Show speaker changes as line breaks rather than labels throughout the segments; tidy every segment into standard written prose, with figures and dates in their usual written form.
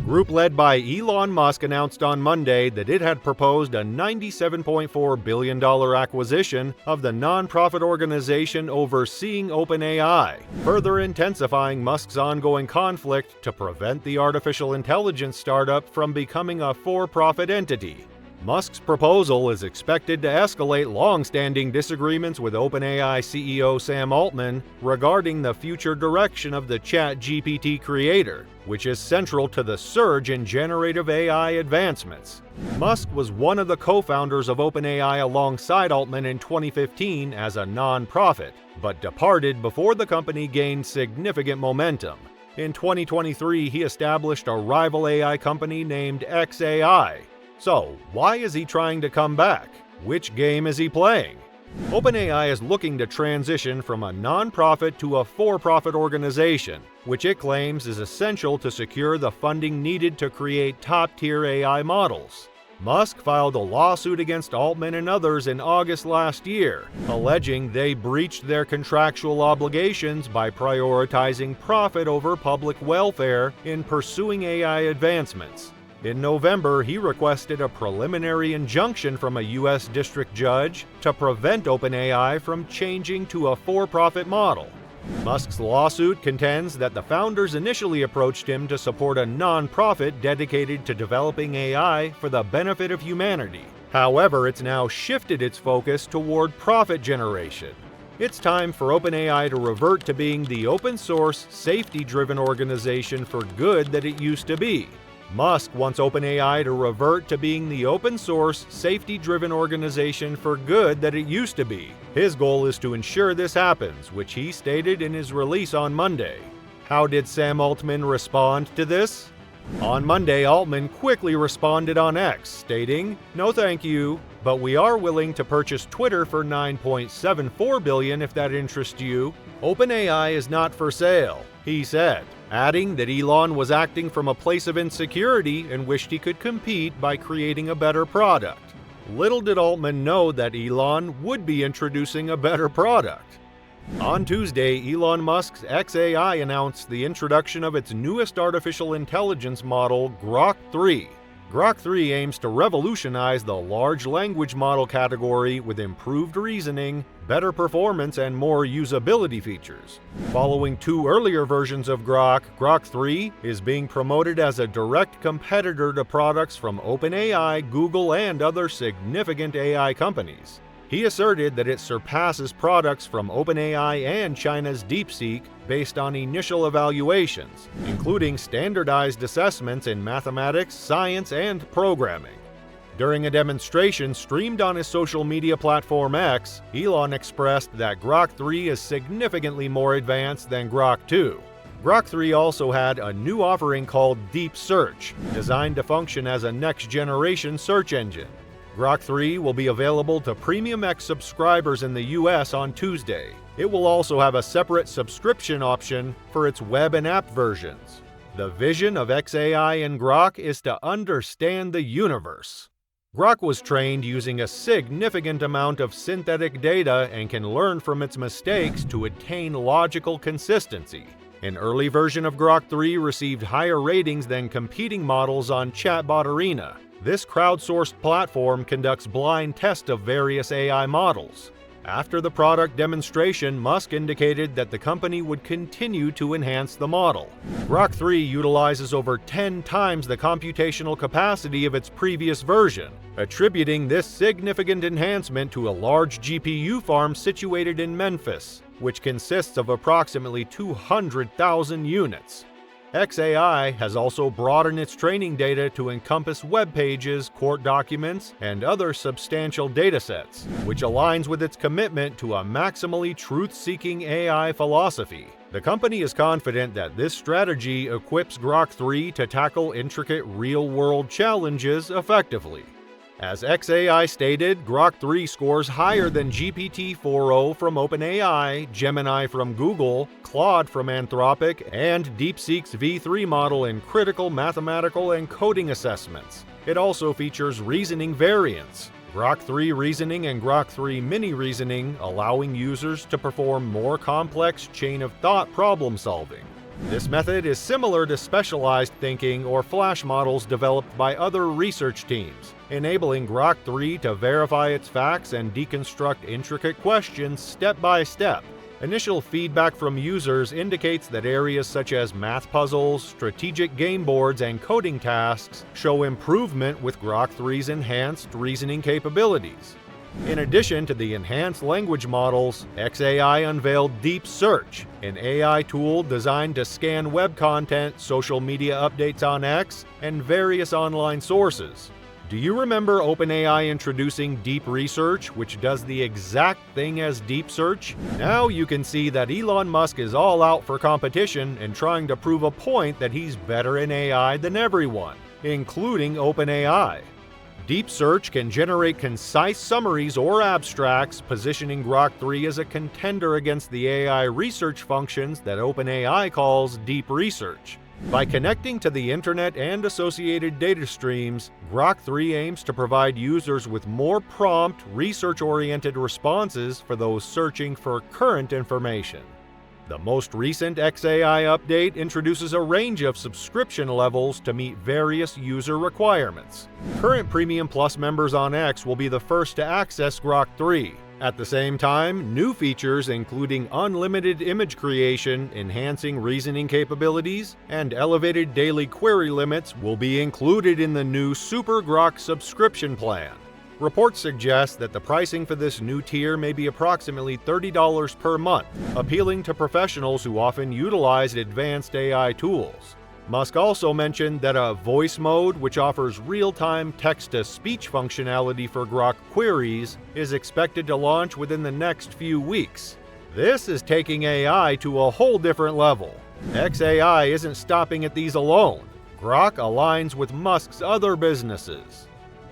group led by Elon Musk announced on Monday that it had proposed a $97.4 billion acquisition of the nonprofit organization overseeing OpenAI, further intensifying Musk's ongoing conflict to prevent the artificial intelligence startup from becoming a for-profit entity. Musk's proposal is expected to escalate long-standing disagreements with OpenAI CEO Sam Altman regarding the future direction of the ChatGPT creator, which is central to the surge in generative AI advancements. Musk was one of the co-founders of OpenAI alongside Altman in 2015 as a non-profit, but departed before the company gained significant momentum. In 2023, he established a rival AI company named xAI. So, why is he trying to come back? Which game is he playing? OpenAI is looking to transition from a non-profit to a for-profit organization, which it claims is essential to secure the funding needed to create top-tier AI models. Musk filed a lawsuit against Altman and others in August last year, alleging they breached their contractual obligations by prioritizing profit over public welfare in pursuing AI advancements. In November, he requested a preliminary injunction from a U.S. district judge to prevent OpenAI from changing to a for-profit model. Musk's lawsuit contends that the founders initially approached him to support a non-profit dedicated to developing AI for the benefit of humanity. However, it's now shifted its focus toward profit generation. It's time for OpenAI to revert to being the open-source, safety-driven organization for good that it used to be. Musk wants OpenAI to revert to being the open-source, safety-driven organization for good that it used to be. His goal is to ensure this happens, which he stated in his release on Monday. How did Sam Altman respond to this? On Monday, Altman quickly responded on X, stating, "No thank you, but we are willing to purchase Twitter for $9.74 billion if that interests you. OpenAI is not for sale," he said, adding that Elon was acting from a place of insecurity and wished he could compete by creating a better product. Little did Altman know that Elon would be introducing a better product. On Tuesday, Elon Musk's xAI announced the introduction of its newest artificial intelligence model, Grok3. Grok3 aims to revolutionize the large language model category with improved reasoning, better performance, and more usability features. Following two earlier versions of Grok, Grok3 is being promoted as a direct competitor to products from OpenAI, Google, and other significant AI companies. He asserted that it surpasses products from OpenAI and China's DeepSeek based on initial evaluations, including standardized assessments in mathematics, science, and programming. During a demonstration streamed on his social media platform X, Elon expressed that Grok3 is significantly more advanced than Grok 2. Grok3 also had a new offering called Deep Search, designed to function as a next-generation search engine. Grok3 will be available to Premium X subscribers in the US on Tuesday. It will also have a separate subscription option for its web and app versions. The vision of xAI and Grok is to understand the universe. Grok was trained using a significant amount of synthetic data and can learn from its mistakes to attain logical consistency. An early version of Grok 3 received higher ratings than competing models on Chatbot Arena. This crowdsourced platform conducts blind tests of various AI models. After the product demonstration, Musk indicated that the company would continue to enhance the model. Grok 3 utilizes over 10 times the computational capacity of its previous version, attributing this significant enhancement to a large GPU farm situated in Memphis, which consists of approximately 200,000 units. xAI has also broadened its training data to encompass web pages, court documents, and other substantial datasets, which aligns with its commitment to a maximally truth-seeking AI philosophy. The company is confident that this strategy equips Grok 3 to tackle intricate real-world challenges effectively. As xAI stated, Grok 3 scores higher than GPT-4o from OpenAI, Gemini from Google, Claude from Anthropic, and DeepSeek's V3 model in critical mathematical and coding assessments. It also features reasoning variants, Grok 3 Reasoning and Grok 3 Mini Reasoning, allowing users to perform more complex chain-of-thought problem solving. This method is similar to specialized thinking or flash models developed by other research teams, enabling Grok3 to verify its facts and deconstruct intricate questions step by step. Initial feedback from users indicates that areas such as math puzzles, strategic game boards, and coding tasks show improvement with Grok3's enhanced reasoning capabilities. In addition to the enhanced language models, xAI unveiled Deep Search, an AI tool designed to scan web content, social media updates on X, and various online sources. Do you remember OpenAI introducing Deep Research, which does the exact thing as Deep Search? Now you can see that Elon Musk is all out for competition and trying to prove a point that he's better in AI than everyone, including OpenAI. Deep Search can generate concise summaries or abstracts, positioning Grok3 as a contender against the AI research functions that OpenAI calls Deep Research. By connecting to the internet and associated data streams, Grok3 aims to provide users with more prompt, research-oriented responses for those searching for current information. The most recent xAI update introduces a range of subscription levels to meet various user requirements. Current Premium Plus members on X will be the first to access Grok3. At the same time, new features including unlimited image creation, enhancing reasoning capabilities, and elevated daily query limits will be included in the new Super Grok subscription plan. Reports suggest that the pricing for this new tier may be approximately $30 per month, appealing to professionals who often utilize advanced AI tools. Musk also mentioned that a voice mode, which offers real-time text-to-speech functionality for Grok queries, is expected to launch within the next few weeks. This is taking AI to a whole different level. xAI isn't stopping at these alone. Grok aligns with Musk's other businesses.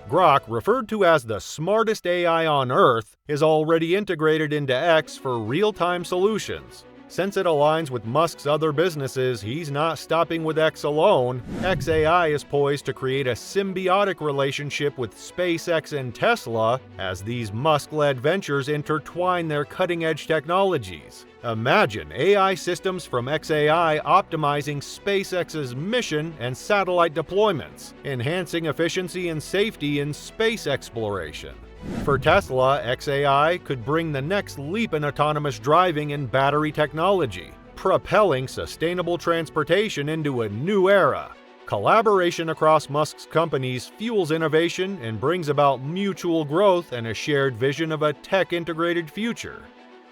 Grok, referred to as the smartest AI on Earth, is already integrated into X for real-time solutions. Since it aligns with Musk's other businesses, he's not stopping with X alone. xAI is poised to create a symbiotic relationship with SpaceX and Tesla as these Musk-led ventures intertwine their cutting-edge technologies. Imagine AI systems from xAI optimizing SpaceX's mission and satellite deployments, enhancing efficiency and safety in space exploration. For Tesla, xAI could bring the next leap in autonomous driving and battery technology, propelling sustainable transportation into a new era. Collaboration across Musk's companies fuels innovation and brings about mutual growth and a shared vision of a tech-integrated future.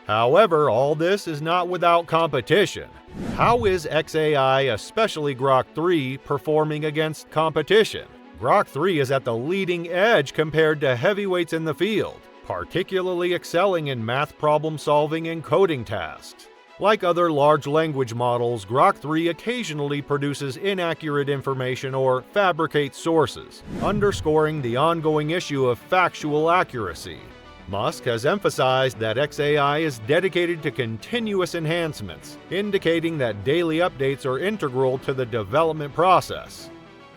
However, all this is not without competition. How is xAI, especially Grok3, performing against competition? Grok3 is at the leading edge compared to heavyweights in the field, particularly excelling in math problem solving and coding tasks. Like other large language models, Grok3 occasionally produces inaccurate information or fabricates sources, underscoring the ongoing issue of factual accuracy. Musk has emphasized that xAI is dedicated to continuous enhancements, indicating that daily updates are integral to the development process.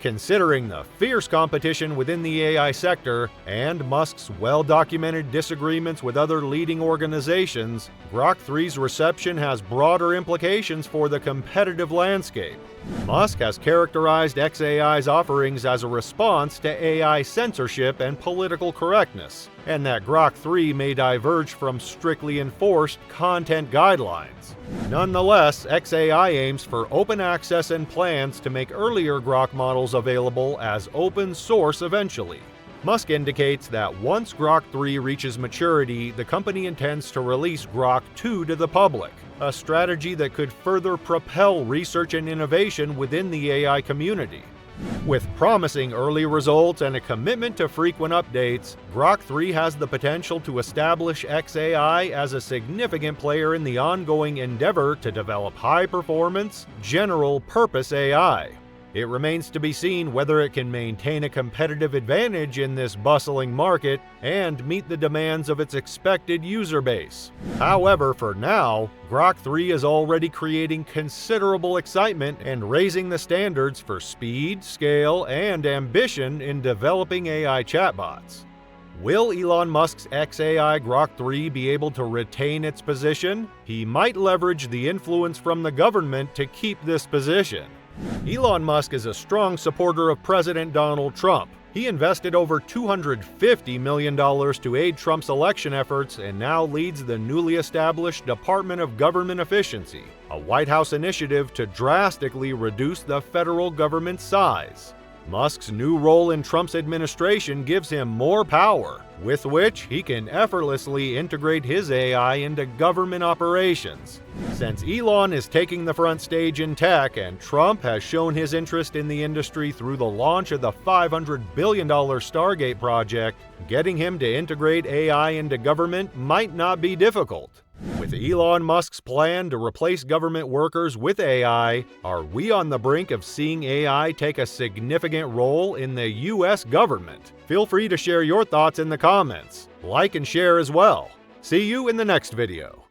Considering the fierce competition within the AI sector and Musk's well-documented disagreements with other leading organizations, Grok3's reception has broader implications for the competitive landscape. Musk has characterized xAI's offerings as a response to AI censorship and political correctness, and that Grok3 may diverge from strictly enforced content guidelines. Nonetheless, xAI aims for open access and plans to make earlier Grok models available as open source eventually. Musk indicates that once Grok3 reaches maturity, the company intends to release Grok2 to the public, a strategy that could further propel research and innovation within the AI community. With promising early results and a commitment to frequent updates, Grok3 has the potential to establish xAI as a significant player in the ongoing endeavor to develop high-performance, general-purpose AI. It remains to be seen whether it can maintain a competitive advantage in this bustling market and meet the demands of its expected user base. However, for now, Grok3 is already creating considerable excitement and raising the standards for speed, scale, and ambition in developing AI chatbots. Will Elon Musk's XAI Grok3 be able to retain its position? He might leverage the influence from the government to keep this position. Elon Musk is a strong supporter of President Donald Trump. He invested over $250 million to aid Trump's election efforts and now leads the newly established Department of Government Efficiency, a White House initiative to drastically reduce the federal government's size. Musk's new role in Trump's administration gives him more power, with which he can effortlessly integrate his AI into government operations. Since Elon is taking the front stage in tech and Trump has shown his interest in the industry through the launch of the $500 billion Stargate project, getting him to integrate AI into government might not be difficult. With Elon Musk's plan to replace government workers with AI, are we on the brink of seeing AI take a significant role in the US government? Feel free to share your thoughts in the comments. Like and share as well. See you in the next video.